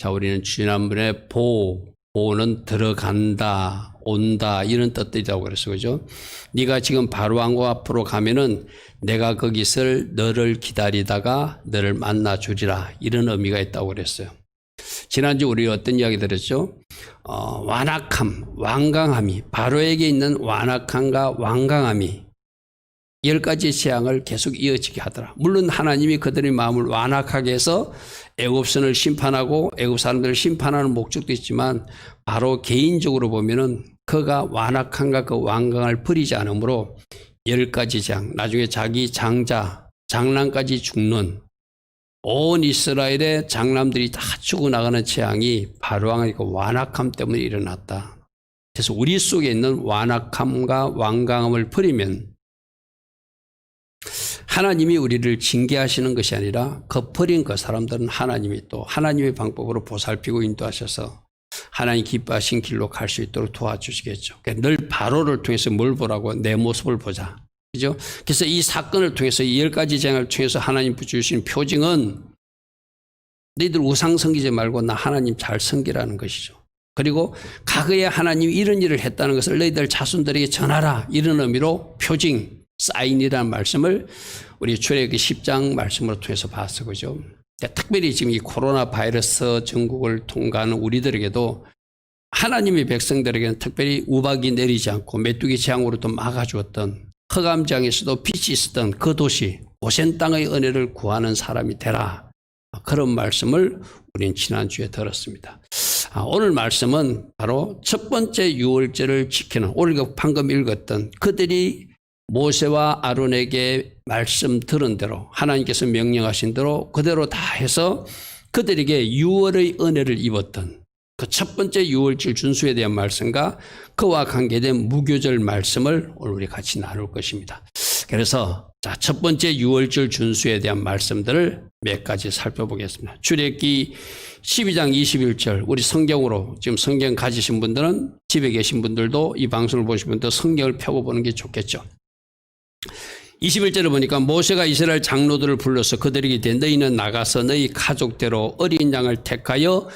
자, 우리는 지난번에 보는 들어간다, 온다 이런 뜻이라고 그랬어요. 그죠? 네가 지금 바로왕과 앞으로 가면은 내가 거기서 너를 기다리다가 너를 만나 주리라 이런 의미가 있다고 그랬어요. 지난주 우리 어떤 이야기 들었죠? 완악함, 완강함이 바로에게 있는 완악함과 완강함이 10가지 재앙을 계속 이어지게 하더라. 물론 하나님이 그들의 마음을 완악하게 해서 애굽선을 심판하고 애굽 사람들을 심판하는 목적도 있지만 바로 개인적으로 보면은 그가 완악함과 그 완강을 버리지 않으므로 10가지 재앙, 나중에 자기 장남까지 죽는 온 이스라엘의 장남들이 다 죽어나가는 재앙이 바로왕의 그 완악함 때문에 일어났다. 그래서 우리 속에 있는 완악함과 완강함을 버리면 하나님이 우리를 징계하시는 것이 아니라 그 버린 그 사람들은 하나님이 또 하나님의 방법으로 보살피고 인도하셔서 하나님 기뻐하신 길로 갈 수 있도록 도와주시겠죠. 그러니까 늘 바로를 통해서 뭘 보라고? 내 모습을 보자. 그죠? 그래서 이 사건을 통해서 이 10가지 재앙을 통해서 하나님 주신 표징은 너희들 우상 섬기지 말고 나 하나님 잘 섬기라는 것이죠. 그리고 과거에 하나님이 이런 일을 했다는 것을 너희들 자손들에게 전하라 이런 의미로 표징, 사인이라는 말씀을 우리 출애굽기 10장 말씀으로 통해서 봤어. 그죠? 특별히 지금 이 코로나 바이러스 전국을 통과하는 우리들에게도 하나님의 백성들에게는 특별히 우박이 내리지 않고 메뚜기 재앙으로도 막아주었던 흑암장에서도 빛이 있었던 그 도시 고센 땅의 은혜를 구하는 사람이 되라. 그런 말씀을 우리는 지난주에 들었습니다. 오늘 말씀은 바로 첫 번째 유월절을 지키는 오늘 방금 읽었던 그들이 모세와 아론에게 말씀 들은 대로 하나님께서 명령하신 대로 그대로 다 해서 그들에게 유월의 은혜를 입었던 그 첫 번째 유월절 준수에 대한 말씀과 그와 관계된 무교절 말씀을 오늘 우리 같이 나눌 것입니다. 그래서 자, 첫 번째 유월절 준수에 대한 말씀들을 몇 가지 살펴보겠습니다. 출애굽기 12장 21절 우리 성경으로 지금 성경 가지신 분들은 집에 계신 분들도 이 방송을 보신 분들 성경을 펴보는 게 좋겠죠. 21절을 보니까 모세가 이스라엘 장로들을 불러서 그들에게 이르되 너희는 나가서 너희 가족대로 어린 양을 택하여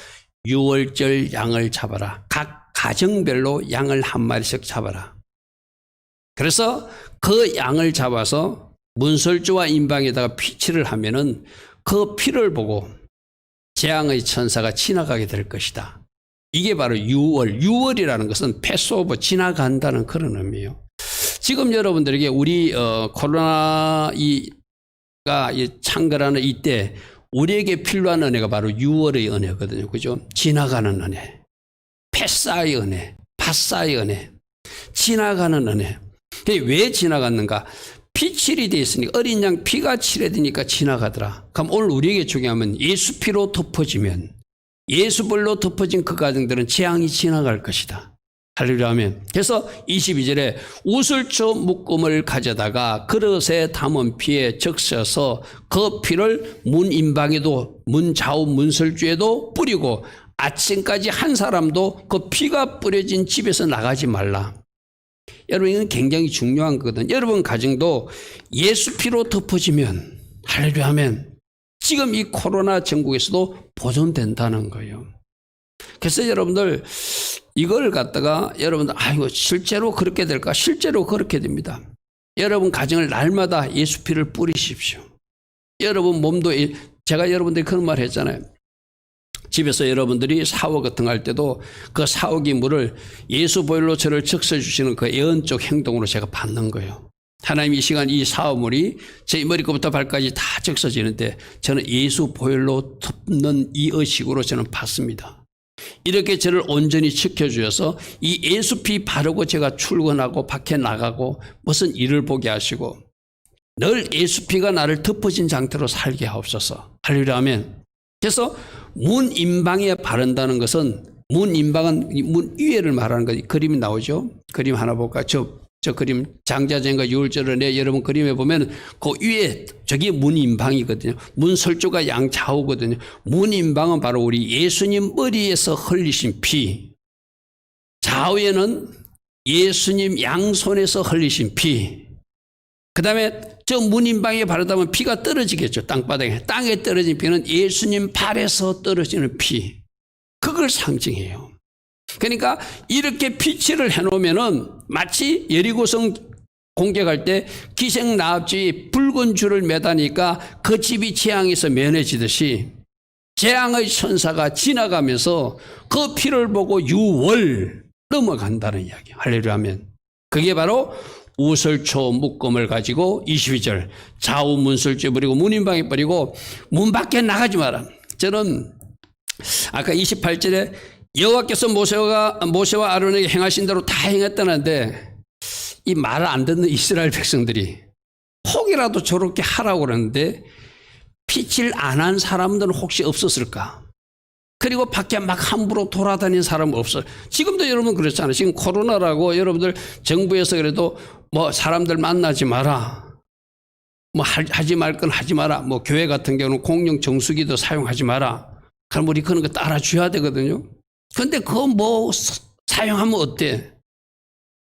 유월절 양을 잡아라. 각 가정별로 양을 한 마리씩 잡아라. 그래서 그 양을 잡아서 문설주와 임방에다가 피칠을 하면은 그 피를 보고 재앙의 천사가 지나가게 될 것이다. 이게 바로 유월이라는 것은 패스오버 지나간다는 그런 의미예요. 지금 여러분들에게 우리 코로나가 창궐하는 이때 우리에게 필요한 은혜가 바로 유월의 은혜거든요. 그죠? 지나가는 은혜, 패사의 은혜, 파사의 은혜, 지나가는 은혜. 왜 지나갔는가? 피칠이 되어 있으니까 어린 양 피가 칠해지니까 지나가더라. 그럼 오늘 우리에게 중요하면 예수 피로 덮어지면 예수벌로 덮어진 그 가정들은 재앙이 지나갈 것이다. 할렐루야 아멘. 그래서 22절에 우슬초 묶음을 가져다가 그릇에 담은 피에 적셔서 그 피를 문 임방에도 문 좌우 문설주에도 뿌리고 아침까지 한 사람도 그 피가 뿌려진 집에서 나가지 말라. 여러분 이건 굉장히 중요한 거거든요. 여러분 가정도 예수 피로 덮어지면 할렐루야 아멘. 지금 이 코로나 전국에서도 보존된다는 거예요. 그래서 여러분들 이걸 갖다가 여러분들 아이고 실제로 그렇게 될까? 실제로 그렇게 됩니다. 여러분 가정을 날마다 예수 피를 뿌리십시오. 여러분 몸도 제가 여러분들이 그런 말 했잖아요. 집에서 여러분들이 샤워 같은 거 할 때도 그 샤워기 물을 예수 보혈로 저를 적셔주시는 그 예언적 행동으로 제가 받는 거예요. 하나님 이 시간 이 샤워물이 제 머리끝부터 발까지 다 적셔지는데 저는 예수 보혈로 덮는 이 의식으로 저는 받습니다. 이렇게 저를 온전히 지켜주셔서 이 예수피 바르고 제가 출근하고 밖에 나가고 무슨 일을 보게 하시고 늘 예수피가 나를 덮어진 상태로 살게 하옵소서. 할렐루야 아멘. 그래서 문 임방에 바른다는 것은 문 임방은 문 위에를 말하는 거지. 그림이 나오죠. 그림 하나 볼까? 저 그림 장자전과 유월절을 여러분 그림에 보면 그 위에 저기 문임방이거든요. 문설주가 양좌우거든요. 문임방은 바로 우리 예수님 머리에서 흘리신 피, 좌우에는 예수님 양손에서 흘리신 피, 그 다음에 저 문임방에 바르다면 피가 떨어지겠죠. 땅바닥에. 땅에 떨어진 피는 예수님 발에서 떨어지는 피. 그걸 상징해요. 그러니까 이렇게 피치를 해놓으면은 마치 여리고성 공격할 때 기생나합지 붉은 줄을 매다니까 그 집이 재앙에서 면해지듯이 재앙의 천사가 지나가면서 그 피를 보고 유월 넘어간다는 이야기예요. 할렐루야 하면. 그게 바로 우설초 묶음을 가지고 22절 좌우 문설주 버리고 문인방에 버리고 문 밖에 나가지 마라. 저는 아까 28절에 여호와께서 모세와 아론에게 행하신 대로 다 행했다는데 이 말을 안 듣는 이스라엘 백성들이 혹이라도 저렇게 하라고 그러는데 피칠 안 한 사람들은 혹시 없었을까? 그리고 밖에 막 함부로 돌아다니는 사람은 없어요. 지금도 여러분 그렇잖아요. 지금 코로나라고 여러분들 정부에서 그래도 뭐 사람들 만나지 마라. 뭐 하지 말 건 하지 마라. 뭐 교회 같은 경우는 공용 정수기도 사용하지 마라. 그럼 우리 그런 거 따라줘야 되거든요. 근데 그거 뭐 사용하면 어때?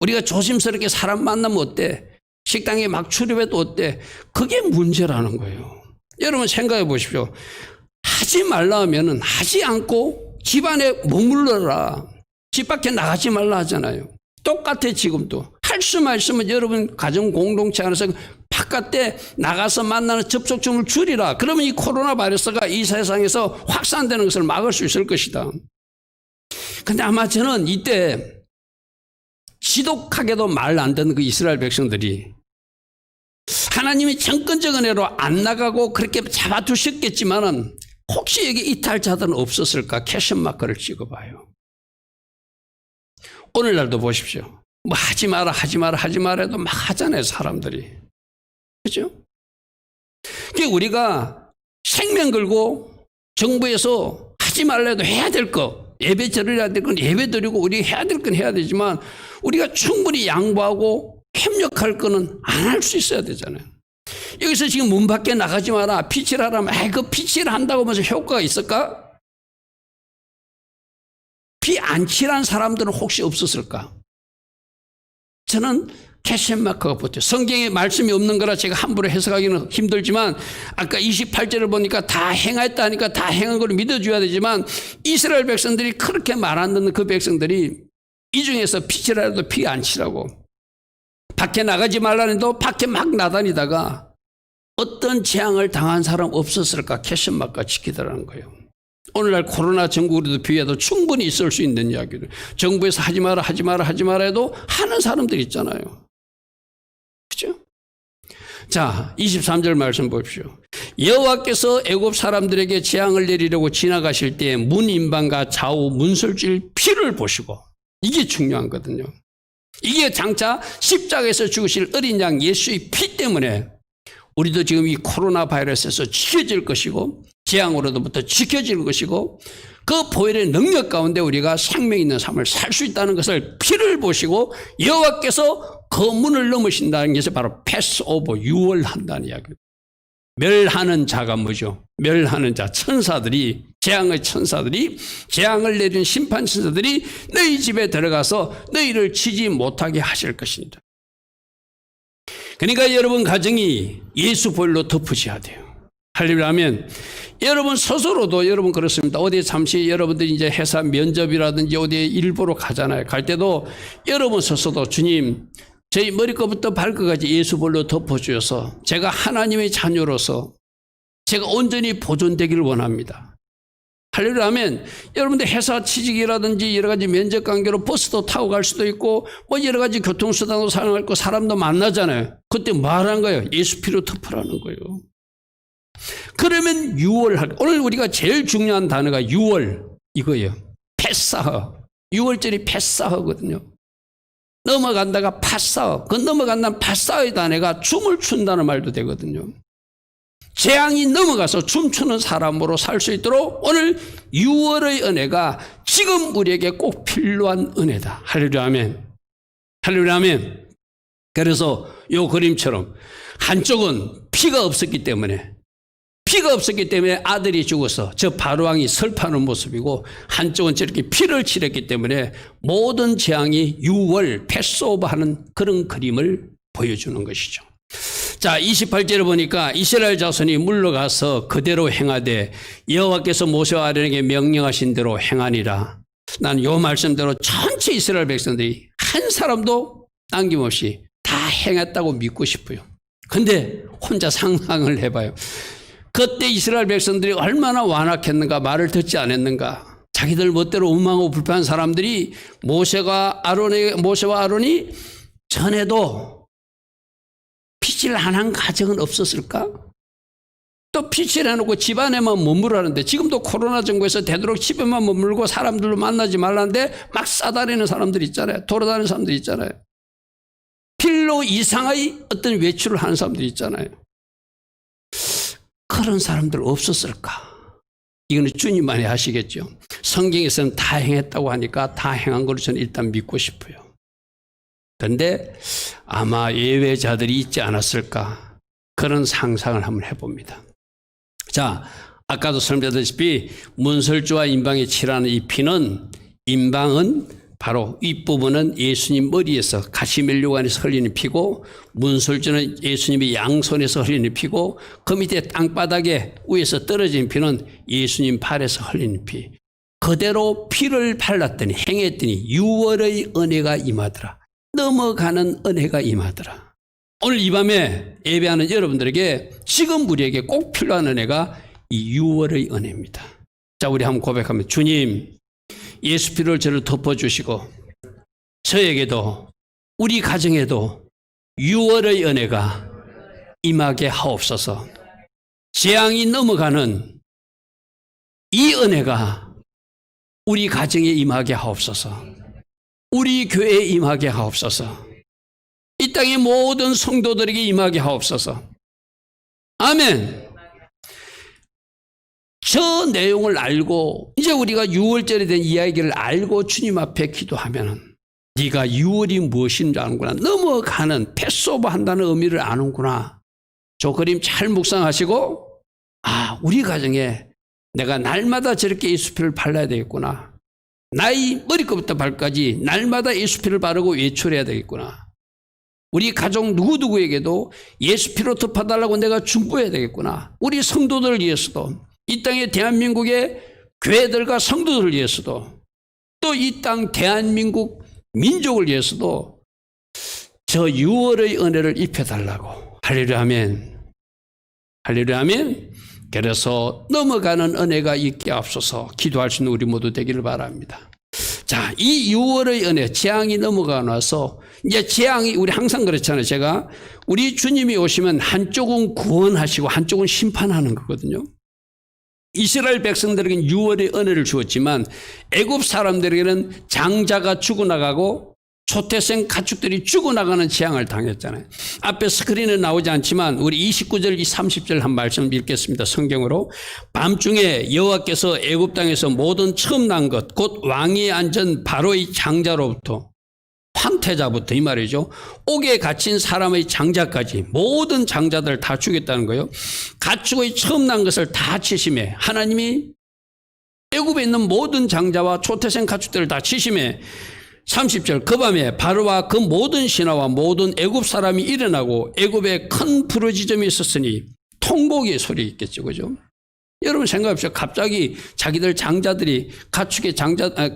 우리가 조심스럽게 사람 만나면 어때? 식당에 막 출입해도 어때? 그게 문제라는 거예요. 여러분 생각해 보십시오. 하지 말라 하면은 하지 않고 집 안에 머물러라. 집 밖에 나가지 말라 하잖아요. 똑같아 지금도. 할 수만 있으면 여러분 가정 공동체 안에서 바깥에 나가서 만나는 접촉점을 줄이라. 그러면 이 코로나 바이러스가 이 세상에서 확산되는 것을 막을 수 있을 것이다. 근데 아마 저는 이때 지독하게도 말 안 듣는 그 이스라엘 백성들이 하나님이 정권적 은혜로 안 나가고 그렇게 잡아두셨겠지만은 혹시 여기 이탈자들은 없었을까? 캐션마크를 찍어봐요. 오늘날도 보십시오. 뭐 하지 마라 하지 마라 하지 마라 해도 막 하잖아요 사람들이. 그렇죠? 우리가 생명 걸고 정부에서 하지 말라 해도 해야 될 거, 예배 드려야 될 건 예배 드리고 우리 해야 될 건 해야 되지만 우리가 충분히 양보하고 협력할 거는 안 할 수 있어야 되잖아요. 여기서 지금 문 밖에 나가지 마라, 피칠하라면 그 피칠 한다고 하면서 효과가 있을까? 피 안 칠한 사람들은 혹시 없었을까? 저는 캐션마크가 붙어요. 성경에 말씀이 없는 거라 제가 함부로 해석하기는 힘들지만 아까 28절을 보니까 다 행했다 하니까 다 행한 걸 믿어줘야 되지만 이스라엘 백성들이 그렇게 말 안 듣는 그 백성들이 이 중에서 피칠하라도 피 안 치라고 밖에 나가지 말라는 도 밖에 막 나다니다가 어떤 재앙을 당한 사람 없었을까? 캐션마크가 지키더라는 거예요. 오늘날 코로나 전국으로도 비해도 충분히 있을 수 있는 이야기를 정부에서 하지 마라 하지 마라 하지 마라 해도 하는 사람들 있잖아요. 그렇죠? 자 23절 말씀 보십시오. 여호와께서 애굽 사람들에게 재앙을 내리려고 지나가실 때 문인방과 좌우 문설주의 피를 보시고 이게 중요한 거거든요. 이게 장차 십자가에서 죽으실 어린 양 예수의 피 때문에 우리도 지금 이 코로나 바이러스에서 지켜질 것이고 재앙으로부터 지켜질 것이고 그 보혈의 능력 가운데 우리가 생명 있는 삶을 살 수 있다는 것을 피를 보시고 여호와께서 그 문을 넘으신다는 것이 바로 패스오버 유월한다는 이야기입니다. 멸하는 자가 뭐죠? 멸하는 자 천사들이 재앙의 천사들이 재앙을 내린 심판 천사들이 너희 집에 들어가서 너희를 치지 못하게 하실 것입니다. 그러니까 여러분 가정이 예수 보혈로 덮으셔야 돼요. 할렐루야 하면 여러분 스스로도 여러분 그렇습니다. 어디에 잠시 여러분들이 이제 회사 면접이라든지 어디에 일보러 가잖아요. 갈 때도 여러분 스스로도 주님 저희 머리끝부터 발끝까지 예수 보혈로 덮어주셔서 제가 하나님의 자녀로서 제가 온전히 보존되기를 원합니다. 할렐루야 하면 여러분들 회사 취직이라든지 여러 가지 면접 관계로 버스도 타고 갈 수도 있고 뭐 여러 가지 교통수단도 사용할 거 사람도 만나잖아요. 그때 말한 거예요. 예수 피로 덮으라는 거예요. 그러면 유월할 오늘 우리가 제일 중요한 단어가 유월 이거예요. 패사허. 유월절이 패사허거든요. 넘어간다가 파사허. 그 넘어간다는 파사허의 단어가 춤을 춘다는 말도 되거든요. 재앙이 넘어가서 춤추는 사람으로 살 수 있도록 오늘 6월의 은혜가 지금 우리에게 꼭 필요한 은혜다. 할렐루야 아멘. 할렐루야 아멘. 그래서 이 그림처럼 한쪽은 피가 없었기 때문에 아들이 죽어서 저 바로왕이 설파하는 모습이고 한쪽은 저렇게 피를 치렀기 때문에 모든 재앙이 6월 패스오버하는 그런 그림을 보여주는 것이죠. 자, 28절에 보니까 이스라엘 자손이 물러가서 그대로 행하되 여호와께서 모세와 아론에게 명령하신 대로 행하니라. 난 요 말씀대로 전체 이스라엘 백성들이 한 사람도 남김없이 다 행했다고 믿고 싶어요. 근데 혼자 상상을 해봐요. 그때 이스라엘 백성들이 얼마나 완악했는가, 말을 듣지 않았는가. 자기들 멋대로 원망하고 불평한 사람들이 모세와 아론이 전에도 핏질 안 한 가정은 없었을까? 또 핏질 해놓고 집안에만 머무르는데 지금도 코로나 정부에서 되도록 집에만 머물고 사람들로 만나지 말라는데 막 싸다니는 사람들이 있잖아요. 돌아다니는 사람들이 있잖아요. 필로 이상의 어떤 외출을 하는 사람들이 있잖아요. 그런 사람들 없었을까? 이거는 주님만이 하시겠죠. 성경에서는 다 행했다고 하니까 다 행한 걸로 저는 일단 믿고 싶어요. 그런데 아마 예외자들이 있지 않았을까? 그런 상상을 한번 해봅니다. 자, 아까도 설명드렸다시피 문설주와 인방에 칠하는 이 피는, 인방은 바로 윗부분은 예수님 머리에서 가시멜류관에서 흘리는 피고, 문설주는 예수님의 양손에서 흘리는 피고, 그 밑에 땅바닥에 위에서 떨어진 피는 예수님 팔에서 흘리는 피. 그대로 피를 발랐더니, 행했더니 6월의 은혜가 임하더라. 넘어가는 은혜가 임하더라. 오늘 이 밤에 예배하는 여러분들에게, 지금 우리에게 꼭 필요한 은혜가 이 6월의 은혜입니다. 자, 우리 한번 고백하면, 주님, 예수 피를 저를 덮어주시고 저에게도 우리 가정에도 6월의 은혜가 임하게 하옵소서. 재앙이 넘어가는 이 은혜가 우리 가정에 임하게 하옵소서. 우리 교회에 임하게 하옵소서. 이 땅의 모든 성도들에게 임하게 하옵소서. 아멘. 저 내용을 알고 이제 우리가 6월절에 대한 이야기를 알고 주님 앞에 기도하면, 네가 6월이 무엇인지 아는구나, 넘어가는 패스오버 한다는 의미를 아는구나, 저 그림 잘 묵상하시고, 아, 우리 가정에 내가 날마다 저렇게 예수피를 발라야 되겠구나, 나의 머리끝부터 발까지 날마다 예수피를 바르고 외출해야 되겠구나, 우리 가족 누구누구에게도 예수피로 덮어달라고 내가 중보해야 되겠구나, 우리 성도들을 위해서도, 이 땅의 대한민국의 교회들과 성도들을 위해서도, 또 이 땅 대한민국 민족을 위해서도 저 6월의 은혜를 입혀달라고. 할렐루야 아멘. 할렐루야 아멘. 그래서 넘어가는 은혜가 있게 앞서서 기도할 수 있는 우리 모두 되기를 바랍니다. 자, 이 6월의 은혜, 재앙이 넘어가 나서 이제 재앙이, 우리 항상 그렇잖아요. 제가 우리 주님이 오시면 한쪽은 구원하시고 한쪽은 심판하는 거거든요. 이스라엘 백성들에게는 6월의 은혜를 주었지만 애굽 사람들에게는 장자가 죽어나가고 초태생 가축들이 죽어나가는 재앙을 당했잖아요. 앞에 스크린에 나오지 않지만 우리 29절, 30절 한 말씀 읽겠습니다. 성경으로. 밤중에 여호와께서 애굽 땅에서 모든 처음 난 것, 곧 왕위에 앉은 바로의 장자로부터, 황태자부터 이 말이죠, 옥에 갇힌 사람의 장자까지 모든 장자들을 다 죽였다는 거예요. 가축의 처음 난 것을 다 치심해. 하나님이 애굽에 있는 모든 장자와 초태생 가축들을 다 치심해. 30절, 그 밤에 바로와 그 모든 신하와 모든 애굽 사람이 일어나고 애굽에 큰 부르짖음이 있었으니, 통곡의 소리 있겠죠, 그죠? 여러분 생각해보세요. 갑자기 자기들 장자들이, 가축의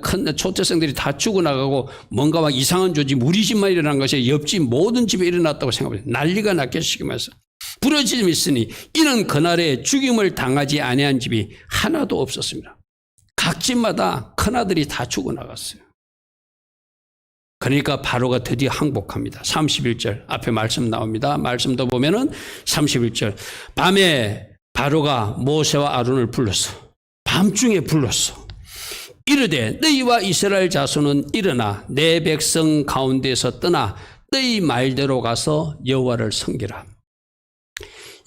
큰 초태생들이 다 죽어나가고 뭔가 막 이상한 조짐, 우리 집만 일어난 것이 옆집 모든 집에 일어났다고 생각해보세요. 난리가 났겠시면서 부르짖음이 있으니 이는 그날에 죽임을 당하지 아니한 집이 하나도 없었습니다. 각 집마다 큰아들이 다 죽어나갔어요. 그러니까 바로가 드디어 항복합니다. 31절 앞에 말씀 나옵니다. 말씀도 보면은 31절, 밤에 바로가 모세와 아론을 불렀어. 밤중에 불렀어. 이르되 너희와 이스라엘 자손은 일어나 내 백성 가운데서 떠나 너희 말대로 가서 여호와를 섬기라.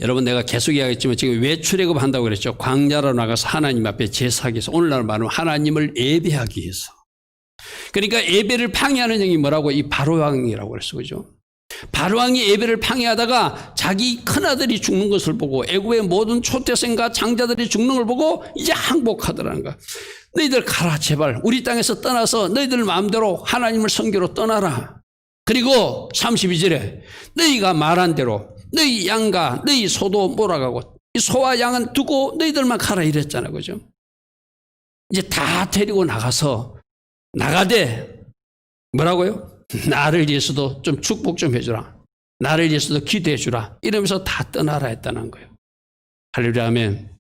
여러분, 내가 계속 이야기했지만 지금 왜 출애굽한다고 그랬죠? 광야로 나가서 하나님 앞에 제사하기 위해서, 오늘날 말하면 하나님을 예배하기 위해서. 그러니까 예배를 방해하는 영이 뭐라고? 이 바로왕이라고 그랬어, 그죠? 바로왕이 예배를 방해하다가 자기 큰아들이 죽는 것을 보고, 애굽의 모든 초태생과 장자들이 죽는 걸 보고 이제 항복하더라는 거야. 너희들 가라, 제발 우리 땅에서 떠나서 너희들 마음대로 하나님을 섬기러 떠나라. 그리고 32절에 너희가 말한 대로 너희 양과 너희 소도 몰아가고 이 소와 양은 두고 너희들만 가라 이랬잖아요. 그죠? 이제 다 데리고 나가되 뭐라고요? 나를 위해서도 좀 축복 좀 해주라. 나를 위해서도 기도해 주라. 이러면서 다 떠나라 했다는 거예요. 할렐루야 아멘.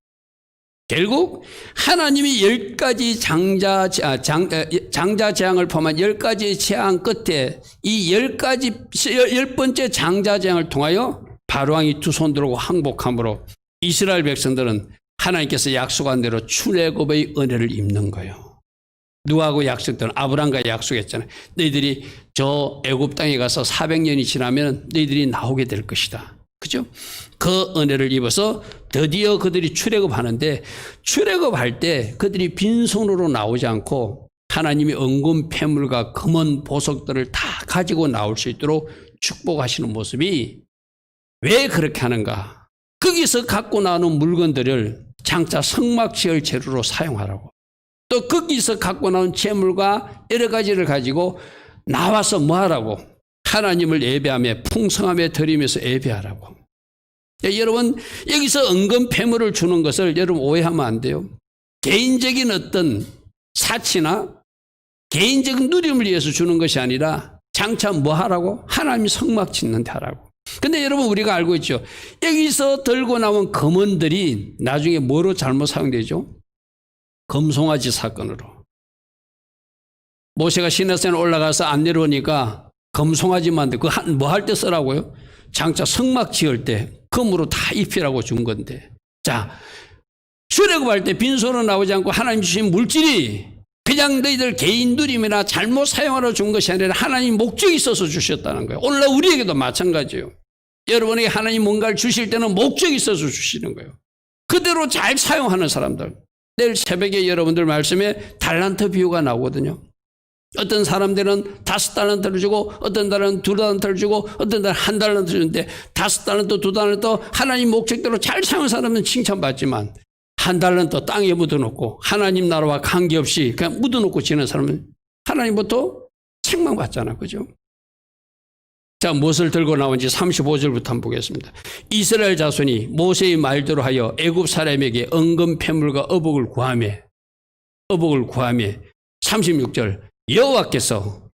결국 하나님이 10가지 장자 재앙을 포함한 10가지 재앙 끝에 이 10번째 장자 재앙을 통하여 바로왕이 두 손 들고 항복함으로 이스라엘 백성들은 하나님께서 약속한 대로 출애굽의 은혜를 입는 거예요. 누구하고 약속했던? 아브라함과 약속했잖아요. 너희들이 저 애굽 땅에 가서 400년이 지나면 너희들이 나오게 될 것이다. 그죠? 그 은혜를 입어서 드디어 그들이 출애굽하는데 출애굽할 때 그들이 빈손으로 나오지 않고 하나님이 은금 패물과 금은 보석들을 다 가지고 나올 수 있도록 축복하시는 모습이 왜 그렇게 하는가? 거기서 갖고 나오는 물건들을 장차 성막 지을 재료로 사용하라고. 또 거기서 갖고 나온 재물과 여러 가지를 가지고 나와서 뭐 하라고? 하나님을 예배하며 풍성함에 드리면서 예배하라고. 여러분 여기서 은금 패물을 주는 것을 여러분 오해하면 안 돼요. 개인적인 어떤 사치나 개인적인 누림을 위해서 주는 것이 아니라 장차 뭐 하라고? 하나님 성막 짓는 데 하라고. 근데 여러분 우리가 알고 있죠. 여기서 들고 나온 금원들이 나중에 뭐로 잘못 사용되죠? 금송아지 사건으로. 모세가 시내산에 올라가서 안 내려오니까 금송아지 만들 그거 뭐 할 때 쓰라고요? 장차 성막 지을 때 금으로 다 입히라고 준 건데. 자, 출애굽할 때 빈손으로 나오지 않고 하나님 주신 물질이 그냥 너희들 개인 누림이나 잘못 사용하러 준 것이 아니라 하나님 목적이 있어서 주셨다는 거예요. 오늘날 우리에게도 마찬가지예요. 여러분에게 하나님 뭔가를 주실 때는 목적이 있어서 주시는 거예요. 그대로 잘 사용하는 사람들. 내일 새벽에 여러분들 말씀에 달란트 비유가 나오거든요. 어떤 사람들은 5달란트를 주고 어떤 달은 2달란트를 주고 어떤 달은 1달란트 주는데 5달란트 2달란트 하나님 목적대로 잘 사용한 사람은 칭찬받지만 1달란트 땅에 묻어놓고 하나님 나라와 관계없이 그냥 묻어놓고 지는 사람은 하나님부터 책망받잖아. 그죠? 자, 무엇을 들고 나온지 35절부터 한번 보겠습니다. 이스라엘 자손이 모세의 말대로 하여 애굽 사람에게 은금 패물과 어복을 구하며 36절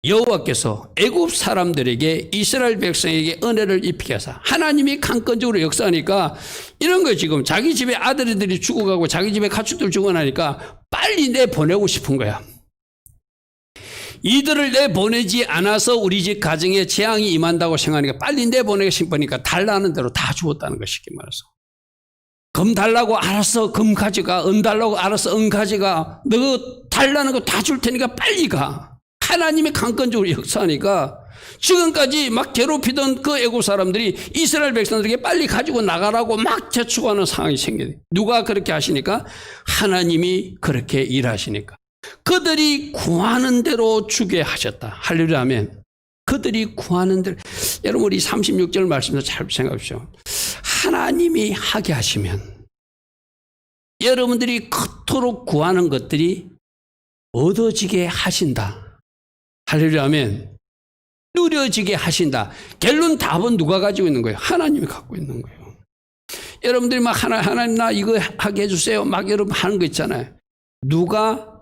여호와께서 애굽 사람들에게 이스라엘 백성에게 은혜를 입히게 하사 하나님이 강권적으로 역사하니까 이런 거 지금 자기 집에 아들들이 죽어가고 자기 집에 가축들 죽어나니까 빨리 내보내고 싶은 거야. 이들을 내보내지 않아서 우리 집 가정에 재앙이 임한다고 생각하니까 빨리 내보내고 싶으니까 달라는 대로 다 주었다는 거 쉽게 말해서. 금 달라고 알았어 금 가져가. 은 달라고 알았어 은 가져가. 너 달라는 거 다 줄 테니까 빨리 가. 하나님이 강권적으로 역사하니까 지금까지 막 괴롭히던 그 애국 사람들이 이스라엘 백성들에게 빨리 가지고 나가라고 막 재촉하는 상황이 생겨요. 누가 그렇게 하시니까? 하나님이 그렇게 일하시니까. 그들이 구하는 대로 주게 하셨다. 할렐루야 아멘. 그들이 구하는 대로. 여러분 우리 36절 말씀도 잘 생각하십시오. 하나님이 하게 하시면 여러분들이 그토록 구하는 것들이 얻어지게 하신다. 할렐루야 아멘. 누려지게 하신다. 결론 답은 누가 가지고 있는 거예요? 하나님이 갖고 있는 거예요. 여러분들이 막 하나님 나 이거 하게 해주세요 막 여러분 하는 거 있잖아요. 누가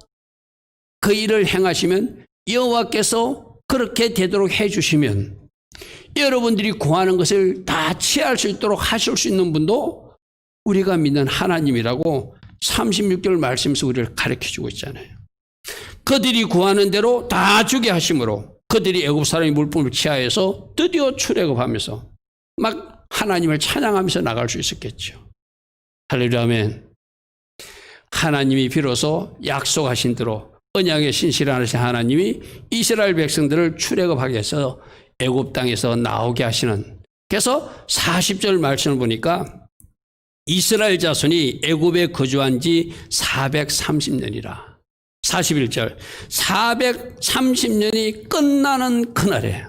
그 일을 행하시면 여호와께서 그렇게 되도록 해주시면 여러분들이 구하는 것을 다 취할 수 있도록 하실 수 있는 분도 우리가 믿는 하나님이라고 36절 말씀에서 우리를 가르쳐주고 있잖아요. 그들이 구하는 대로 다 주게 하심으로 그들이 애굽 사람의 물품을 취하여서 드디어 출애굽하면서 막 하나님을 찬양하면서 나갈 수 있었겠죠. 할렐루야 아멘. 하나님이 비로소 약속하신 대로 언약의 신실하신 하나님이 이스라엘 백성들을 출애굽하게 해서 애굽 땅에서 나오게 하시는. 그래서 40절 말씀을 보니까 이스라엘 자손이 애굽에 거주한 지 430년이라. 41절 430년이 끝나는 그날에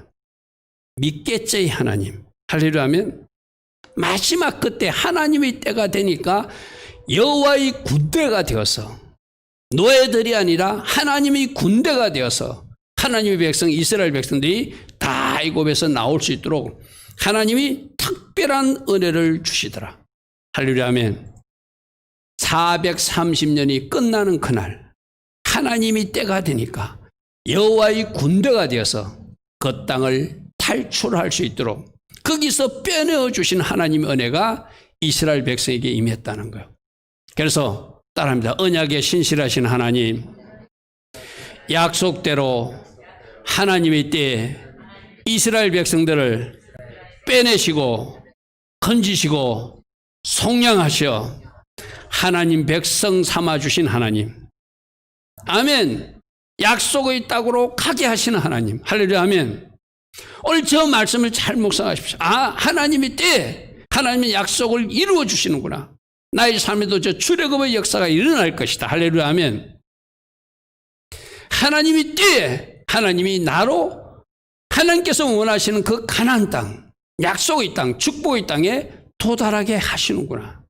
믿겠지 하나님. 할렐루야 하면 마지막 그때 하나님의 때가 되니까 여호와의 군대가 되어서 노예들이 아니라 하나님의 군대가 되어서 하나님의 백성 이스라엘 백성들이 다 사이곱에서 나올 수 있도록 하나님이 특별한 은혜를 주시더라. 할렐루야 아멘. 430년이 끝나는 그날 하나님이 때가 되니까 여호와의 군대가 되어서 그 땅을 탈출할 수 있도록 거기서 빼내어 주신 하나님의 은혜가 이스라엘 백성에게 임했다는 거예요. 그래서 따라합니다. 언약에 신실하신 하나님, 약속대로 하나님의 때에 이스라엘 백성들을 빼내시고 건지시고 속량하셔 하나님 백성 삼아주신 하나님, 아멘. 약속의 땅으로 가게 하시는 하나님, 할렐루야 아멘. 오늘 저 말씀을 잘 묵상하십시오. 하나님의 때에 하나님의 약속을 이루어 주시는구나. 나의 삶에도 저 출애굽의 역사가 일어날 것이다. 할렐루야 아멘. 하나님의 때에 하나님이 나로 하나님께서 원하시는 그 가나안 땅, 약속의 땅, 축복의 땅에 도달하게 하시는구나.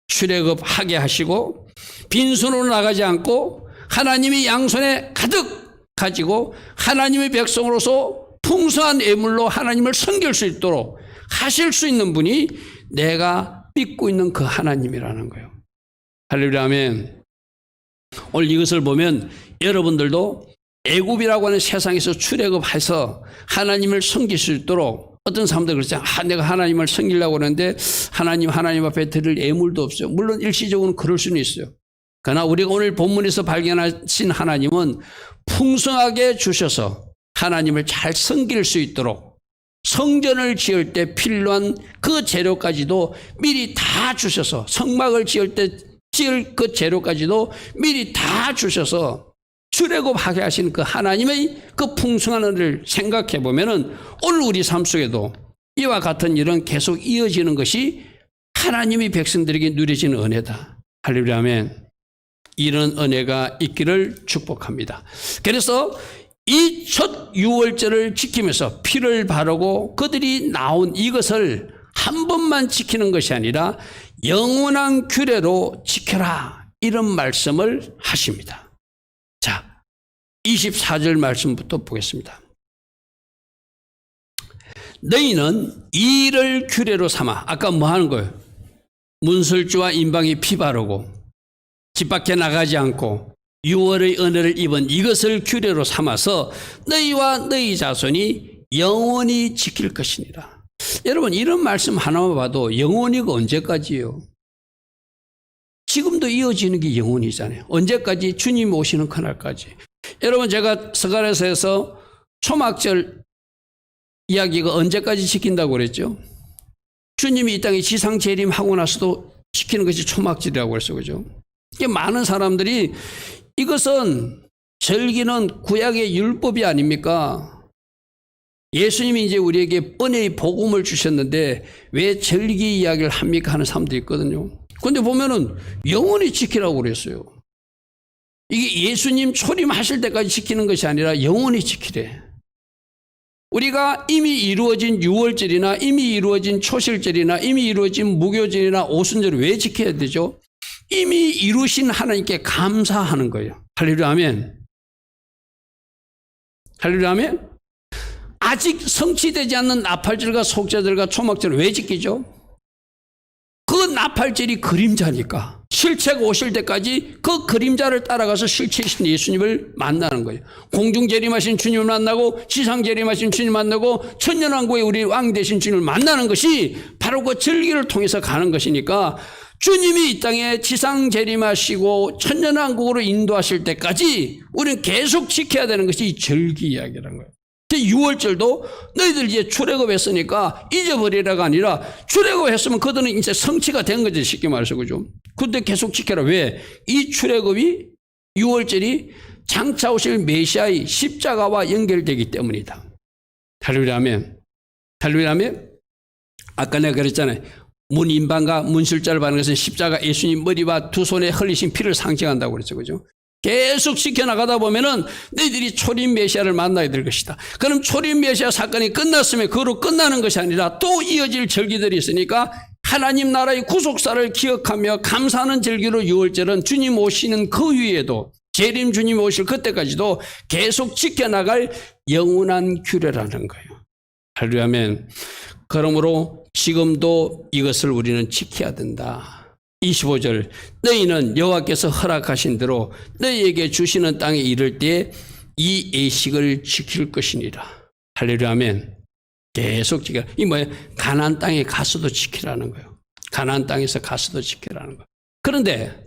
출애굽하게 하시고 빈손으로 나가지 않고 하나님이 양손에 가득 가지고 하나님의 백성으로서 풍성한 예물로 하나님을 섬길 수 있도록 하실 수 있는 분이 내가 믿고 있는 그 하나님이라는 거예요. 할렐루야 아멘. 오늘 이것을 보면 여러분들도 애굽이라고 하는 세상에서 출애굽해서 하나님을 섬길 수 있도록, 어떤 사람들 그러잖아요. 내가 하나님을 섬기려고 하는데 하나님 앞에 드릴 예물도 없어요. 물론 일시적으로는 그럴 수는 있어요. 그러나 우리가 오늘 본문에서 발견하신 하나님은 풍성하게 주셔서 하나님을 잘 섬길 수 있도록 성전을 지을 때 필요한 그 재료까지도 미리 다 주셔서, 성막을 지을 때 지을 그 재료까지도 미리 다 주셔서 출애굽하게 하신 그 하나님의 그 풍성한 은혜를 생각해 보면은 오늘 우리 삶 속에도 이와 같은 일은 계속 이어지는 것이 하나님이 백성들에게 누려지는 은혜다. 할렐루야 아멘. 이런 은혜가 있기를 축복합니다. 그래서 이 첫 유월절을 지키면서 피를 바르고 그들이 나온 이것을 한 번만 지키는 것이 아니라 영원한 규례로 지켜라, 이런 말씀을 하십니다. 자, 24절 말씀부터 보겠습니다. 너희는 이 일을 규례로 삼아. 아까 뭐 하는 거예요? 문설주와 임방이 피 바르고 집 밖에 나가지 않고 유월의 은혜를 입은 이것을 규례로 삼아서 너희와 너희 자손이 영원히 지킬 것이니라. 여러분, 이런 말씀 하나만 봐도 영원히가 언제까지예요? 지금도 이어지는 게 영원이잖아요. 언제까지? 주님 오시는 그날까지. 여러분, 제가 스가랴서에서 초막절 이야기가 언제까지 지킨다고 그랬죠? 주님이 이 땅에 지상 재림하고 나서도 지키는 것이 초막절이라고 그랬어요. 그죠? 이게 많은 사람들이 이것은, 절기는 구약의 율법이 아닙니까? 예수님이 이제 우리에게 뻔히 복음을 주셨는데 왜 절기 이야기를 합니까? 하는 사람도 있거든요. 그런데 보면은 영원히 지키라고 그랬어요. 이게 예수님 초림하실 때까지 지키는 것이 아니라 영원히 지키래. 우리가 이미 이루어진 유월절이나 이미 이루어진 초실절이나 이미 이루어진 무교절이나 오순절을 왜 지켜야 되죠? 이미 이루신 하나님께 감사하는 거예요. 할렐루야 아멘. 할렐루야 아멘. 아직 성취되지 않는 나팔절과 속죄절과 초막절을 왜 지키죠? 그 나팔절이 그림자니까 실체가 오실 때까지 그 그림자를 따라가서 실체이신 예수님을 만나는 거예요. 공중 재림하신 주님을 만나고 지상 재림하신 주님을 만나고 천년왕국의 우리 왕 되신 주님을 만나는 것이 바로 그 절기를 통해서 가는 것이니까 주님이 이 땅에 지상 재림하시고 천년왕국으로 인도하실 때까지 우리는 계속 지켜야 되는 것이 이 절기 이야기라는 거예요. 6월절도 너희들 이제 출애굽했으니까 잊어버리라가 아니라 출애굽했으면 그들은 이제 성취가 된 거죠. 쉽게 말해서. 그죠? 근데 계속 지켜라. 왜? 이 출애굽이 6월절이 장차 오실 메시아의 십자가와 연결되기 때문이다. 할렐루야 아멘. 할렐루야 아멘. 아까 내가 그랬잖아요. 문인방과 문술자를 받는 것은 십자가 예수님 머리와 두 손에 흘리신 피를 상징한다고 그랬죠. 그죠? 계속 지켜나가다 보면은 너희들이 초림 메시아를 만나야 될 것이다. 그럼 초림 메시아 사건이 끝났으면 그로 끝나는 것이 아니라 또 이어질 절기들이 있으니까 하나님 나라의 구속사를 기억하며 감사하는 절기로 6월절은 주님 오시는 그 위에도 재림 주님 오실 그때까지도 계속 지켜나갈 영원한 규례라는 거예요. 할렐루야면. 그러므로 지금도 이것을 우리는 지켜야 된다. 25절 너희는 여호와께서 허락하신 대로 너희에게 주시는 땅에 이를 때 이 예식을 지킬 것이니라. 할렐루야 아멘. 계속 지켜. 이 뭐예요? 가나안 땅에 가서도 지키라는 거예요. 가나안 땅에서 가서도 지키라는 거예요. 그런데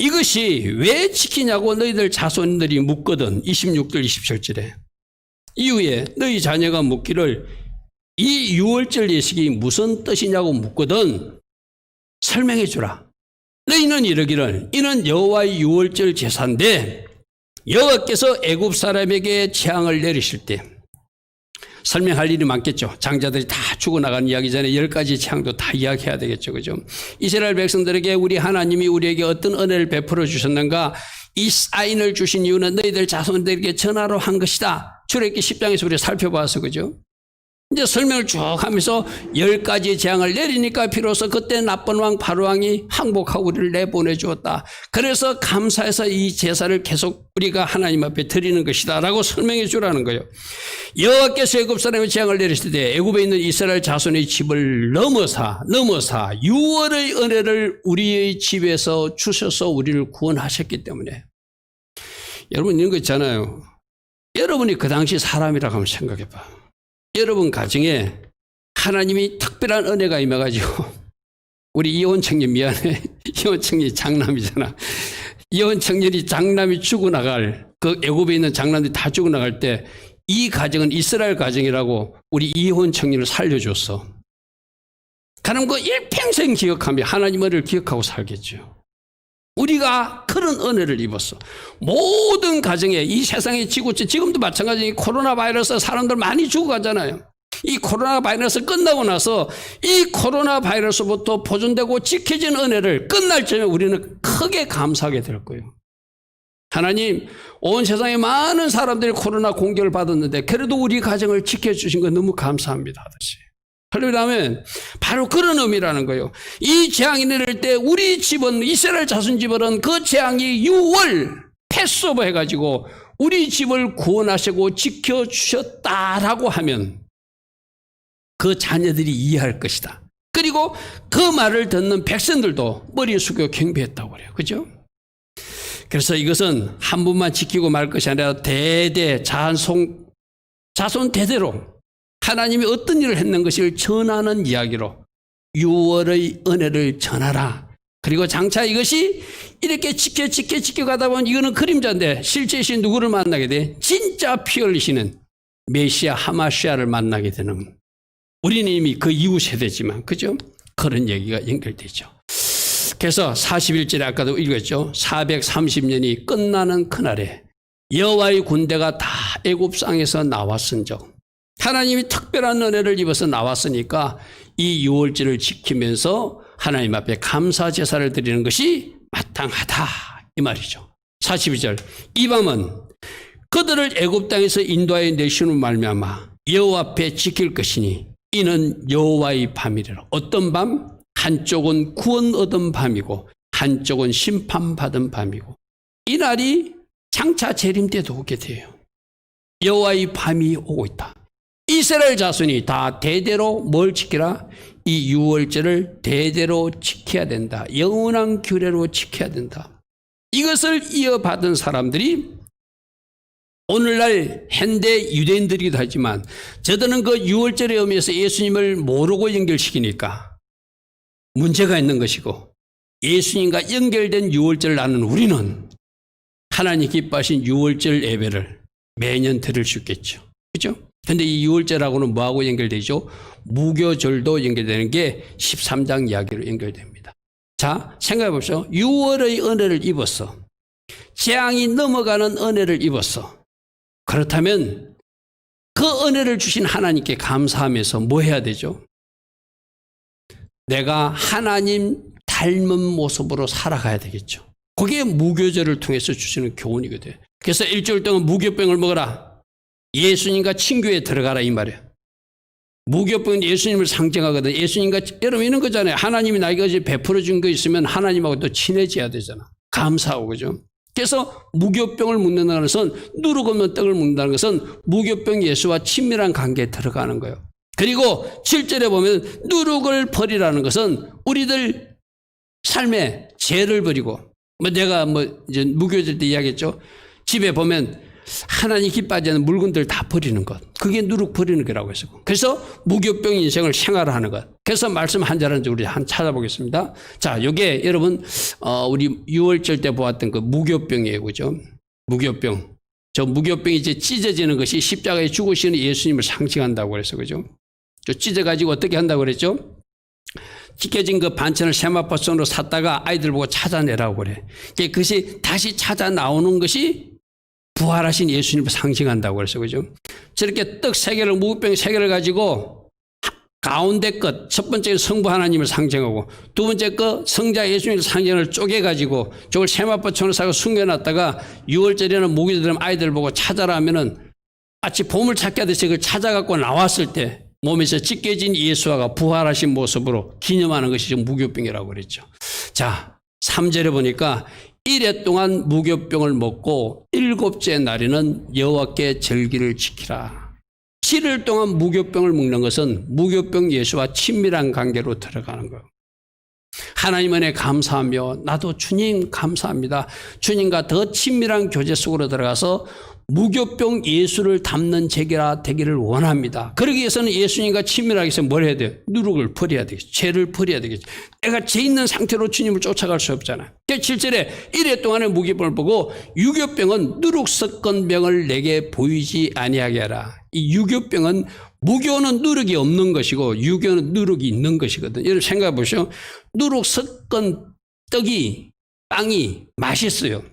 이것이 왜 지키냐고 너희들 자손들이 묻거든. 26절 27절에 이후에 너희 자녀가 묻기를 이 유월절 예식이 무슨 뜻이냐고 묻거든. 설명해 주라. 너희는 이르기를 이는 여호와의 유월절 제사인데 여호와께서 애굽 사람에게 재앙을 내리실 때 설명할 일이 많겠죠. 장자들이 다 죽어나가는 이야기 전에 10가지 재앙도 다 이야기해야 되겠죠. 그죠? 이스라엘 백성들에게 우리 하나님이 우리에게 어떤 은혜를 베풀어 주셨는가? 이 사인을 주신 이유는 너희들 자손들에게 전하러 한 것이다. 출애굽기 10장에서 우리가 살펴봐서 그죠? 이제 설명을 쭉 하면서 10가지 재앙을 내리니까 비로소 그때 나쁜 왕 바로왕이 항복하고 우리를 내보내 주었다. 그래서 감사해서 이 제사를 계속 우리가 하나님 앞에 드리는 것이다 라고 설명해 주라는 거예요. 여호와께서 애굽 사람의 재앙을 내리실 때 애굽에 있는 이스라엘 자손의 집을 넘어사 유월의 은혜를 우리의 집에서 주셔서 우리를 구원하셨기 때문에 여러분 이런 거 있잖아요. 여러분이 그 당시 사람이라고 한번 생각해 봐. 여러분 가정에 하나님이 특별한 은혜가 임해가지고 우리 이혼 청년 미안해. 이혼 청년이 장남이잖아. 이혼 청년이 장남이 죽어나갈 그 애굽에 있는 장남들이 다 죽어나갈 때 이 가정은 이스라엘 가정이라고 우리 이혼 청년을 살려줬어. 그럼 그 일평생 기억하며 하나님 은혜를 기억하고 살겠죠. 우리가 그런 은혜를 입었어. 모든 가정에 이 세상의 지구촌 지금도 마찬가지 코로나 바이러스 사람들 많이 죽어가잖아요. 이 코로나 바이러스 끝나고 나서 이 코로나 바이러스부터 보존되고 지켜진 은혜를 끝날 점에 우리는 크게 감사하게 될 거예요. 하나님 온 세상에 많은 사람들이 코로나 공격을 받았는데 그래도 우리 가정을 지켜주신 거 너무 감사합니다. 아저씨. 그러면 바로 그런 의미라는 거예요. 이 재앙이 내릴 때 우리 집은 이스라엘 자손 집은 그 재앙이 6월 패스오버 해가지고 우리 집을 구원하시고 지켜주셨다라고 하면 그 자녀들이 이해할 것이다. 그리고 그 말을 듣는 백성들도 머리 숙여 경배했다고 그래요. 그죠? 그래서 이것은 한 분만 지키고 말 것이 아니라 대대 자손 대대로 하나님이 어떤 일을 했는 것을 전하는 이야기로 6월의 은혜를 전하라. 그리고 장차 이것이 이렇게 지켜가다 보면 이거는 그림자인데 실제 시 누구를 만나게 돼? 진짜 피 흘리시는 메시아 하마시아를 만나게 되는 우리는 이미 그 이후 세대지만 그죠? 그런 얘기가 연결되죠. 그래서 41절에 아까도 읽었죠. 430년이 끝나는 그날에 여호와의 군대가 다 애굽 땅에서 나왔은즉 하나님이 특별한 은혜를 입어서 나왔으니까 이 유월절을 지키면서 하나님 앞에 감사 제사를 드리는 것이 마땅하다 이 말이죠. 42절 이 밤은 그들을 애굽 땅에서 인도하여 내시는 말미암아 여호와 앞에 지킬 것이니 이는 여호와의 밤이라. 어떤 밤? 한쪽은 구원 얻은 밤이고 한쪽은 심판받은 밤이고 이 날이 장차 재림 때도 오게 돼요. 여호와의 밤이 오고 있다. 이스라엘 자손이 다 대대로 뭘 지키라? 이 유월절을 대대로 지켜야 된다. 영원한 규례로 지켜야 된다. 이것을 이어받은 사람들이 오늘날 현대 유대인들이기도 하지만 저들은 그 유월절의 의미에서 예수님을 모르고 연결시키니까 문제가 있는 것이고 예수님과 연결된 유월절을 아는 우리는 하나님 기뻐하신 유월절 예배를 매년 드릴 수 있겠죠. 그렇죠? 근데 이 유월절하고는 뭐하고 연결되죠? 무교절도 연결되는 게 13장 이야기로 연결됩니다. 자, 생각해 보십시오. 6월의 은혜를 입었어. 재앙이 넘어가는 은혜를 입었어. 그렇다면 그 은혜를 주신 하나님께 감사하면서 뭐 해야 되죠? 내가 하나님 닮은 모습으로 살아가야 되겠죠. 그게 무교절을 통해서 주시는 교훈이거든요. 그래서 일주일 동안 무교병을 먹어라. 예수님과 친교에 들어가라 이 말이에요. 무교병은 예수님을 상징하거든. 예수님과 여러분 이런 거잖아요. 하나님이 나에게 베풀어 준 거 있으면 하나님하고 또 친해져야 되잖아. 감사하고 그죠? 그래서 무교병을 묵는다는 것은 누룩 없는 떡을 묵는다는 것은 무교병 예수와 친밀한 관계에 들어가는 거예요. 그리고 7절에 보면 누룩을 버리라는 것은 우리들 삶에 죄를 버리고 내가 이제 무교절 때 이야기했죠. 집에 보면 하나님 기뻐하지 않는 물건들 다 버리는 것. 그게 누룩 버리는 거라고 했어요. 그래서 무교병 인생을 생활하는 것. 그래서 말씀 한 자는지 우리 한 찾아보겠습니다. 자, 요게 여러분 우리 6월절 때 보았던 그 무교병이에요. 그죠? 무교병. 저 무교병이 이제 찢어지는 것이 십자가에 죽으시는 예수님을 상징한다고 그랬어요. 그죠? 저 찢어가지고 어떻게 한다고 그랬죠? 찢겨진 그 반찬을 세마포손으로 샀다가 아이들 보고 찾아내라고 그래. 그것이 다시 찾아 나오는 것이 부활하신 예수님을 상징한다고 그랬어요. 그죠? 저렇게 떡 3개를, 무교병 3개를 가지고 가운데 것, 첫 번째 성부 하나님을 상징하고 두 번째 것 성자 예수님을 상징을 쪼개가지고 저걸 세마포손으로 사고 숨겨놨다가 6월절에는 무교절 되면 아이들 보고 찾아라 하면은 마치 보물 찾기 하듯이 그걸 찾아갖고 나왔을 때 몸에서 찢겨진 예수가 부활하신 모습으로 기념하는 것이 좀 무교병이라고 그랬죠. 자, 3절에 보니까 이래 동안 무교병을 먹고 7째 날에는 여호와께 절기를 지키라. 7일 동안 무교병을 먹는 것은 무교병 예수와 친밀한 관계로 들어가는 거예요. 하나님 은혜 감사하며 나도 주님 감사합니다. 주님과 더 친밀한 교제 속으로 들어가서 무교병 예수를 닮는 제가 되기를 원합니다. 그러기 위해서는 예수님과 친밀하기 위해서 뭘 해야 돼요? 누룩을 버려야 되겠죠. 죄를 버려야 되겠죠. 내가 죄 있는 상태로 주님을 쫓아갈 수 없잖아요. 7절에 이래 동안의 무교병을 보고 유교병은 누룩 섞은 병을 내게 보이지 아니하게 하라. 이 유교병은 무교는 누룩이 없는 것이고 유교는 누룩이 있는 것이거든요. 여러분 생각해 보시오. 누룩 섞은 떡이 빵이 맛있어요.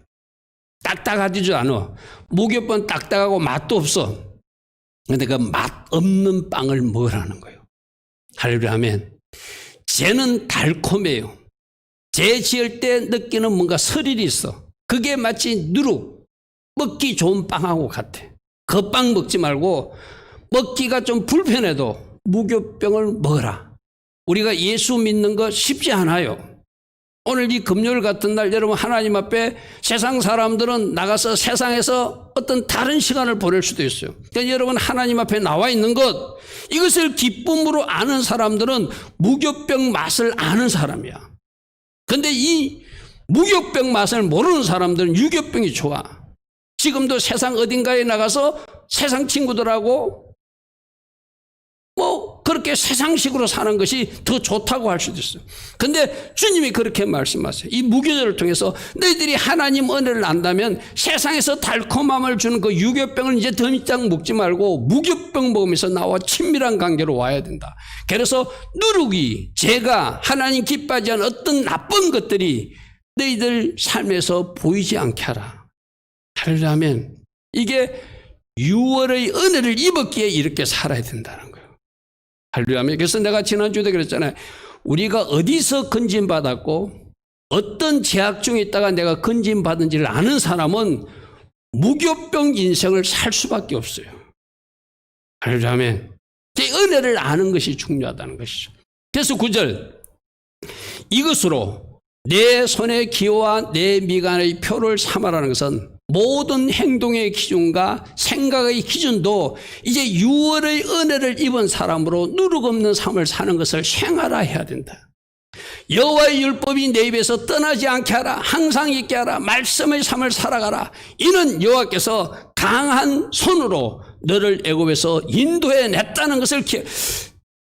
딱딱하지도 않아. 무교병은 딱딱하고 맛도 없어. 그런데 그 맛 없는 빵을 먹으라는 거예요. 할렐루야 아멘. 죄는 달콤해요. 죄 지을 때 느끼는 뭔가 스릴이 있어. 그게 마치 누룩, 먹기 좋은 빵하고 같아. 그 빵 먹지 말고 먹기가 좀 불편해도 무교병을 먹어라. 우리가 예수 믿는 거 쉽지 않아요. 오늘 이 금요일 같은 날 여러분 하나님 앞에 세상 사람들은 나가서 세상에서 어떤 다른 시간을 보낼 수도 있어요. 그러니까 여러분 하나님 앞에 나와 있는 것 이것을 기쁨으로 아는 사람들은 무교병 맛을 아는 사람이야. 그런데 이 무교병 맛을 모르는 사람들은 유교병이 좋아. 지금도 세상 어딘가에 나가서 세상 친구들하고 그렇게 세상식으로 사는 것이 더 좋다고 할 수도 있어요. 근데 주님이 그렇게 말씀하세요. 이 무교절을 통해서 너희들이 하나님 은혜를 안다면 세상에서 달콤함을 주는 그 유교병을 이제 더 이상 먹지 말고 무교병 먹으면서 나와 친밀한 관계로 와야 된다. 그래서 누룩이 죄가 하나님 기뻐하지 않은 어떤 나쁜 것들이 너희들 삶에서 보이지 않게 하라. 하려면 이게 6월의 은혜를 입었기에 이렇게 살아야 된다는 거예요. 할렐루야. 그래서 내가 지난주에도 그랬잖아요. 우리가 어디서 건진받았고 어떤 제약 중에 있다가 내가 건진받은지를 아는 사람은 무교병 인생을 살 수밖에 없어요. 할렐루야. 은혜를 아는 것이 중요하다는 것이죠. 그래서 9절 이것으로 내 손의 기호와 내 미간의 표를 삼아라는 것은 모든 행동의 기준과 생각의 기준도 이제 6월의 은혜를 입은 사람으로 누룩 없는 삶을 사는 것을 생활화해야 된다. 여호와의 율법이 내 입에서 떠나지 않게 하라. 항상 있게 하라. 말씀의 삶을 살아가라. 이는 여호와께서 강한 손으로 너를 애굽에서 인도해냈다는 것을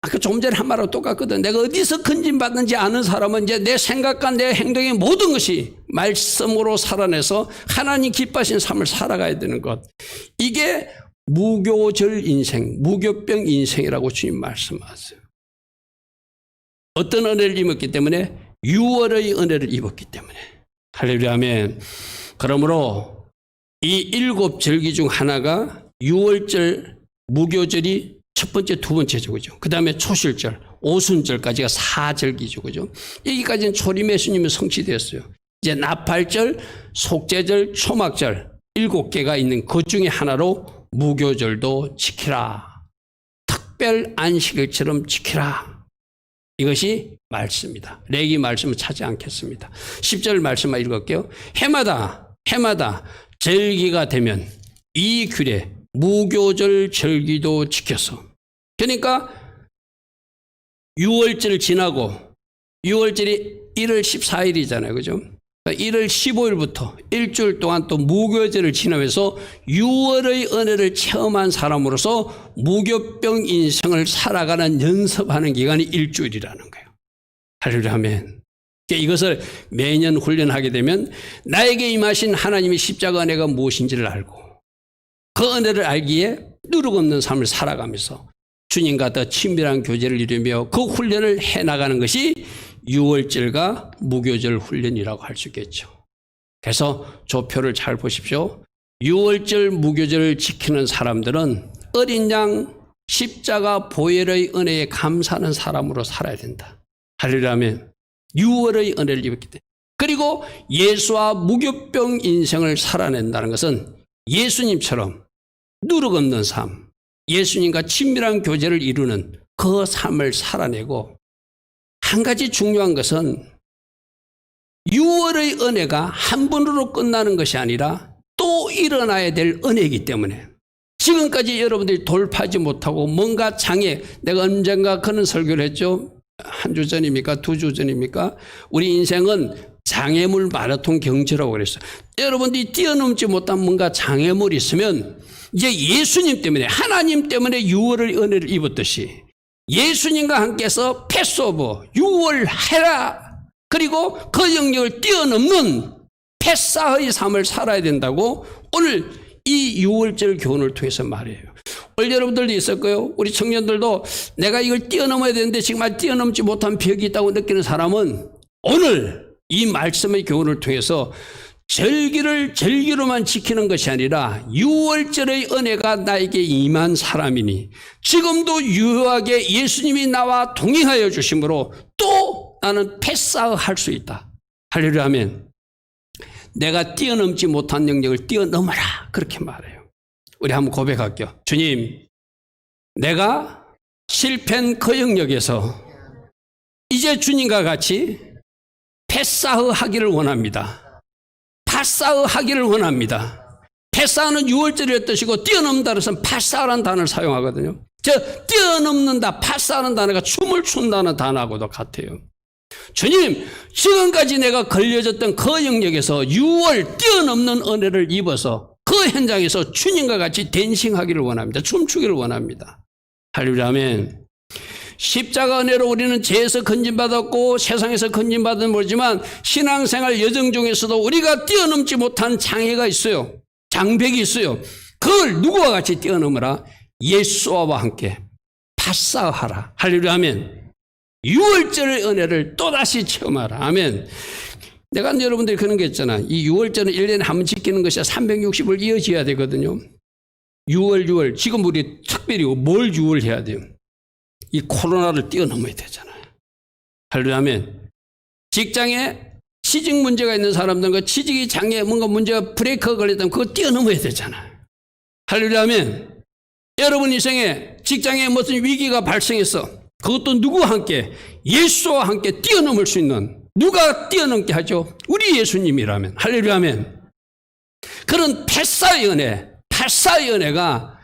아까 조금 전에 한 말하고 똑같거든. 내가 어디서 건진받는지 아는 사람은 이제 내 생각과 내 행동의 모든 것이 말씀으로 살아내서 하나님 기뻐하신 삶을 살아가야 되는 것. 이게 무교절 인생, 무교병 인생이라고 주님 말씀하세요. 어떤 은혜를 입었기 때문에 6월의 은혜를 입었기 때문에. 할렐루야 아멘. 그러므로 이 7절기 중 하나가 6월절 무교절이 첫 번째, 두 번째죠. 그죠? 그 다음에 초실절, 오순절까지가 4절기죠. 그죠? 여기까지는 초림 예수님이 성취되었어요. 이제 나팔절, 속죄절, 초막절 7개가 있는 그 중에 하나로 무교절도 지키라. 특별 안식일처럼 지키라. 이것이 말씀입니다. 레기 말씀을 찾지 않겠습니다. 10절 말씀만 읽을게요. 해마다 해마다 절기가 되면 이 규례 무교절 절기도 지켰어. 그러니까 6월절 지나고 6월절이 1월 14일이잖아요. 그죠? 1월 15일부터 일주일 동안 또 무교절을 지나면서 6월의 은혜를 체험한 사람으로서 무교병 인생을 살아가는 연습하는 기간이 일주일이라는 거예요. 할렐루야 아멘. 이것을 매년 훈련하게 되면 나에게 임하신 하나님의 십자가 은혜가 무엇인지를 알고 그 은혜를 알기에 누룩 없는 삶을 살아가면서 주님과 더 친밀한 교제를 이루며 그 훈련을 해나가는 것이 6월절과 무교절 훈련이라고 할 수 있겠죠. 그래서 조표를 잘 보십시오. 6월절 무교절을 지키는 사람들은 어린 양 십자가 보혈의 은혜에 감사하는 사람으로 살아야 된다. 할렐루야 아멘. 6월의 은혜를 입었기 때문에. 그리고 예수와 무교병 인생을 살아낸다는 것은 예수님처럼 누룩 없는 삶, 예수님과 친밀한 교제를 이루는 그 삶을 살아내고 한 가지 중요한 것은 6월의 은혜가 한 번으로 끝나는 것이 아니라 또 일어나야 될 은혜이기 때문에 지금까지 여러분들이 돌파하지 못하고 뭔가 장애, 내가 언젠가 그런 설교를 했죠. 한 주 전입니까? 2주 전입니까? 우리 인생은 장애물 마라톤 경주라고 그랬어요. 여러분들이 뛰어넘지 못한 뭔가 장애물이 있으면 이제 예수님 때문에 하나님 때문에 6월의 은혜를 입었듯이 예수님과 함께서 패스오버 6월 해라. 그리고 그 영역을 뛰어넘는 패사의 삶을 살아야 된다고 오늘 이 6월절 교훈을 통해서 말해요. 오늘 여러분들도 있을 거예요. 우리 청년들도 내가 이걸 뛰어넘어야 되는데 지금 아직 뛰어넘지 못한 벽이 있다고 느끼는 사람은 오늘 이 말씀의 교훈을 통해서 절기를 절기로만 지키는 것이 아니라 6월절의 은혜가 나에게 임한 사람이니 지금도 유효하게 예수님이 나와 동행하여 주심으로 또 나는 패싸할 수 있다. 할렐루야 아멘. 내가 뛰어넘지 못한 영역을 뛰어넘어라. 그렇게 말해요. 우리 한번 고백할게요. 주님, 내가 실패한 그 영역에서 이제 주님과 같이 패싸하기를 원합니다. 파싸하기를 원합니다. 패싸는 6월절의 뜻이고 뛰어넘는다 해서 파싸라는 단어를 사용하거든요. 뛰어넘는다, 파싸는 단어가 춤을 춘다는 단어하고도 같아요. 주님, 지금까지 내가 걸려졌던 그 영역에서 6월 뛰어넘는 은혜를 입어서 그 현장에서 주님과 같이 댄싱하기를 원합니다. 춤추기를 원합니다. 할렐루야 아멘. 십자가 은혜로 우리는 죄에서 건진받았고 세상에서 건진받은 모르지만 신앙생활 여정 중에서도 우리가 뛰어넘지 못한 장애가 있어요. 장벽이 있어요. 그걸 누구와 같이 뛰어넘으라? 예수와 함께 파싸하라. 할렐루야 아멘. 6월절의 은혜를 또다시 체험하라. 아멘. 내가 여러분들이 그런 게 있잖아. 이 6월절은 1년에 한 번 지키는 것이 360을 이어져야 되거든요. 6월 지금 우리 특별히 뭘 6월 해야 돼요? 이 코로나를 뛰어넘어야 되잖아요. 할렐루야 아멘. 직장에 취직 문제가 있는 사람들과 취직이 장애 뭔가 문제가 브레이크가 걸렸다면 그거 뛰어넘어야 되잖아요. 할렐루야 아멘. 여러분 인생에 직장에 무슨 위기가 발생했어. 그것도 누구와 함께? 예수와 함께 뛰어넘을 수 있는, 누가 뛰어넘게 하죠? 우리 예수님이라면. 할렐루야 아멘. 그런 패사의 은혜, 패사의 은혜가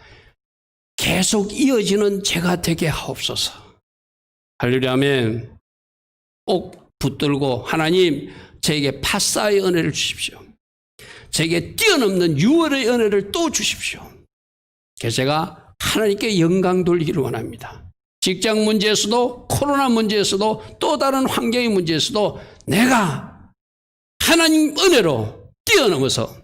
계속 이어지는 제가 되게 하옵소서. 할렐루야 아멘. 꼭 붙들고 하나님 저에게 파사의 은혜를 주십시오. 저에게 뛰어넘는 6월의 은혜를 또 주십시오. 그래서 제가 하나님께 영광 돌리기를 원합니다. 직장 문제에서도 코로나 문제에서도 또 다른 환경의 문제에서도 내가 하나님 은혜로 뛰어넘어서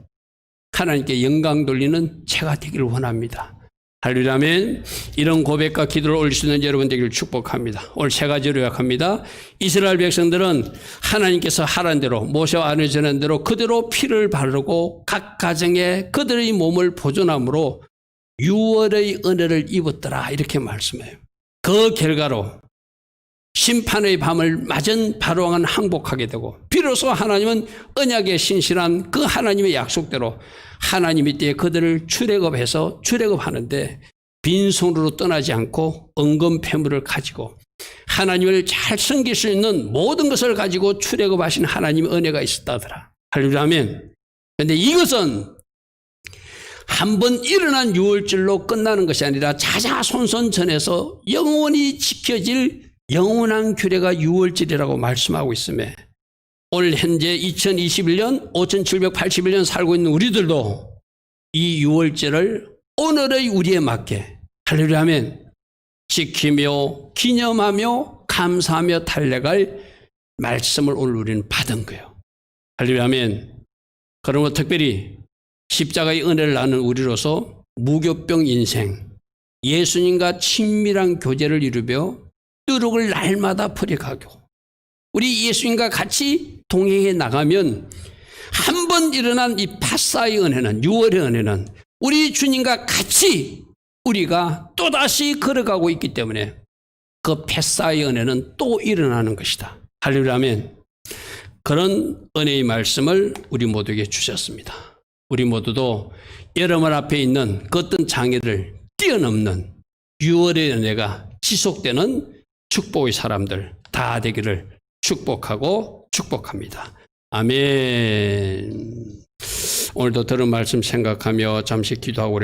하나님께 영광 돌리는 제가 되기를 원합니다. 할렐루야 아멘. 이런 고백과 기도를 올릴 수 있는 여러분 되기를 축복합니다. 오늘 세 가지로 요약합니다. 이스라엘 백성들은 하나님께서 하라는 대로 모세와 아론이 전한 대로 그대로 피를 바르고 각 가정에 그들의 몸을 보존함으로 6월의 은혜를 입었더라 이렇게 말씀해요. 그 결과로 심판의 밤을 맞은 바로왕은 항복하게 되고 비로소 하나님은 언약에 신실한 그 하나님의 약속대로 하나님이 때에 그들을 출애굽해서 출애굽하는데 빈손으로 떠나지 않고 은금폐물을 가지고 하나님을 잘 섬길 수 있는 모든 것을 가지고 출애굽하신 하나님의 은혜가 있었다더라. 할렐루야 아멘. 그런데 이것은 한번 일어난 유월절로 끝나는 것이 아니라 자자손손 전해서 영원히 지켜질 영원한 규례가 유월절이라고 말씀하고 있음에 오늘 현재 2021년 5781년 살고 있는 우리들도 이 유월절을 오늘의 우리에 맞게 할렐루야 하면 지키며 기념하며 감사하며 달려갈 말씀을 오늘 우리는 받은 거예요. 할렐루야 하면 그러므로 특별히 십자가의 은혜를 나눈 우리로서 무교병 인생, 예수님과 친밀한 교제를 이루며 누룩을 날마다 버려가고 우리 예수님과 같이 동행해 나가면 한 번 일어난 이 파사의 은혜는, 유월의 은혜는 우리 주님과 같이 우리가 또다시 걸어가고 있기 때문에 그 패사의 은혜는 또 일어나는 것이다. 할렐루야 하면 그런 은혜의 말씀을 우리 모두에게 주셨습니다. 우리 모두도 여러분 앞에 있는 그 어떤 장애를 뛰어넘는 유월의 은혜가 지속되는 축복의 사람들 다 되기를 축복하고 축복합니다. 아멘. 오늘도 들은 말씀 생각하며 잠시 기도하고